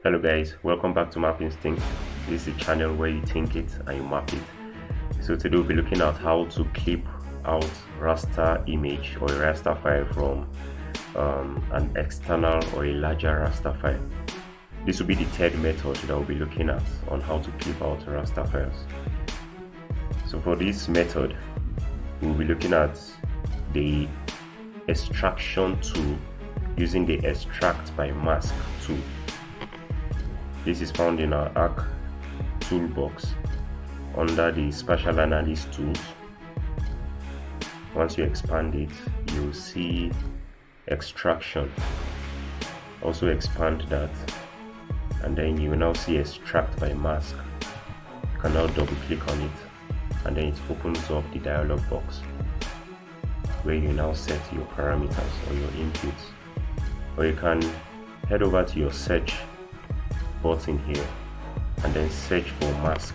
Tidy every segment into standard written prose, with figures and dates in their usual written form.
Hello guys, welcome back to Map Instinct. This is a channel where you think it and you map it. So today we'll be looking at how to clip out raster image or a raster file from an external or a larger raster file. This will be the third method that we'll be looking at on how to clip out raster files. So for this method, we'll be looking at the extraction tool using the extract by mask tool. This is found in our Arc toolbox under the spatial analysis tools. Once you expand it, you'll see extraction. Also expand that, and then you will now see extract by mask. You can now double click on it, and then it opens up the dialog box where you now set your parameters or your inputs. Or you can head over to your search button here and then search for mask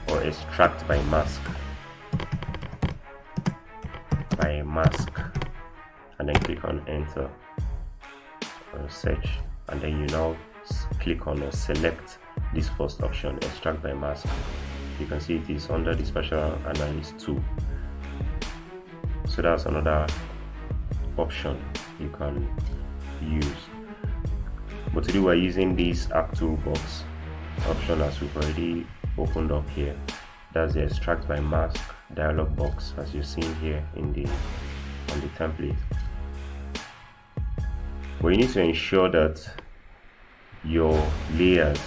or extract by mask and then click on enter or search, and then you now click on or select this first option, extract by mask. You can see it is under the spatial analysis tool. So that's another option you can use. But today we're using this Arc toolbox option as we've already opened up here. That's the extract by mask dialog box as you've seen here on the template. But you need to ensure that your layers,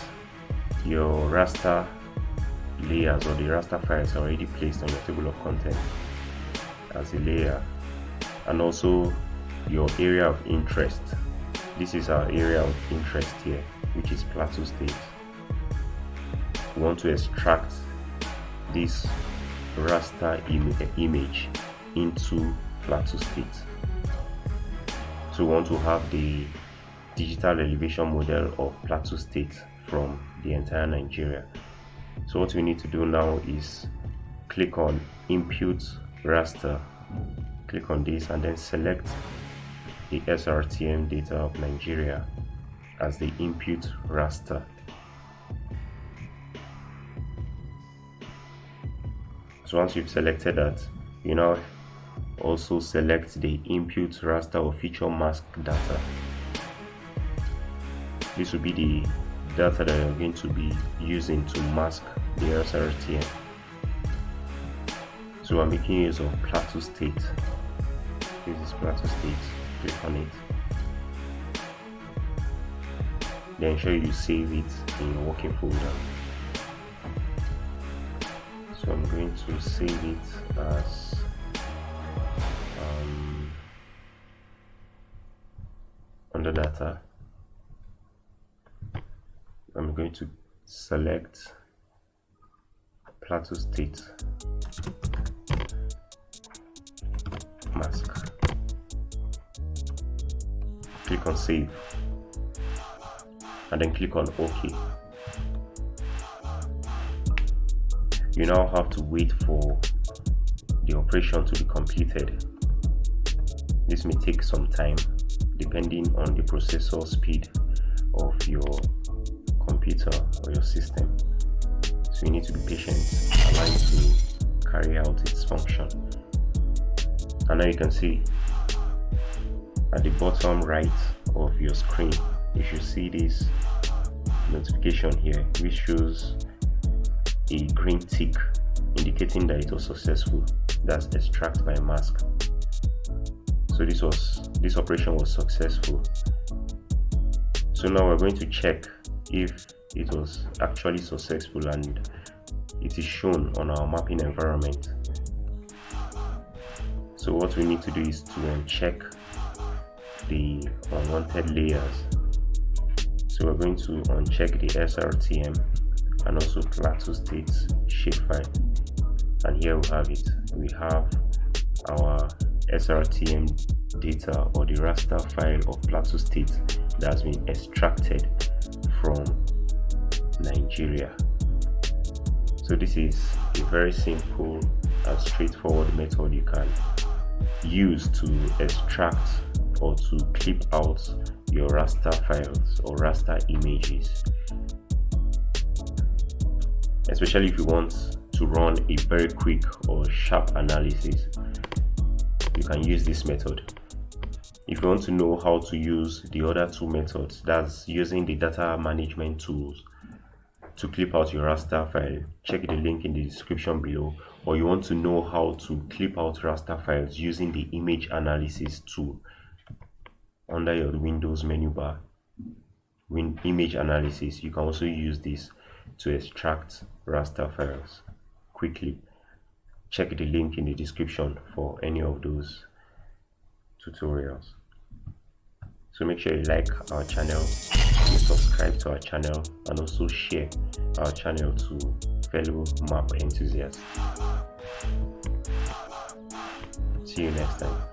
your raster layers or the raster files are already placed on your table of contents as a layer, and also your area of interest. This is our area of interest here, which is Plateau State. We want to extract this raster image into Plateau State. So we want to have the digital elevation model of Plateau State from the entire Nigeria. So what we need to do now is click on input raster, click on this, and then select the SRTM data of Nigeria as the input raster. So once you've selected that, you now also select the input raster or feature mask data. This will be the data that you're going to be using to mask the SRTM. So I'm making use of Plateau State. This is Plateau State. Click on it. Then ensure you save it in your working folder. So I'm going to save it as under data. I'm going to select Plateau State mask. Click on save and then click on OK. You now have to wait for the operation to be completed. This may take some time depending on the processor speed of your computer or your system. So you need to be patient, allow it to carry out its function. And now you can see at the bottom right of your screen, you should see this notification here, which shows a green tick indicating that it was successful. That's extract by mask. So this operation was successful. So now we're going to check if it was actually successful, and it is shown on our mapping environment. So what we need to do is to uncheck the unwanted layers. So we're going to uncheck the SRTM and also Plateau State shapefile, and here we have it. We have our SRTM data or the raster file of Plateau State that has been extracted from Nigeria. So this is a very simple and straightforward method you can use to extract or to clip out your raster files or raster images, especially if you want to run a very quick or sharp analysis. You can use this method. If you want to know how to use the other two methods, that's using the data management tools to clip out your raster file, check the link in the description below. Or you want to know how to clip out raster files using the image analysis tool under your Windows menu bar, image analysis, you can also use this to extract raster files quickly. Check the link in the description for any of those tutorials. So make sure you like our channel, you subscribe to our channel, and also share our channel to fellow map enthusiasts. See you next time.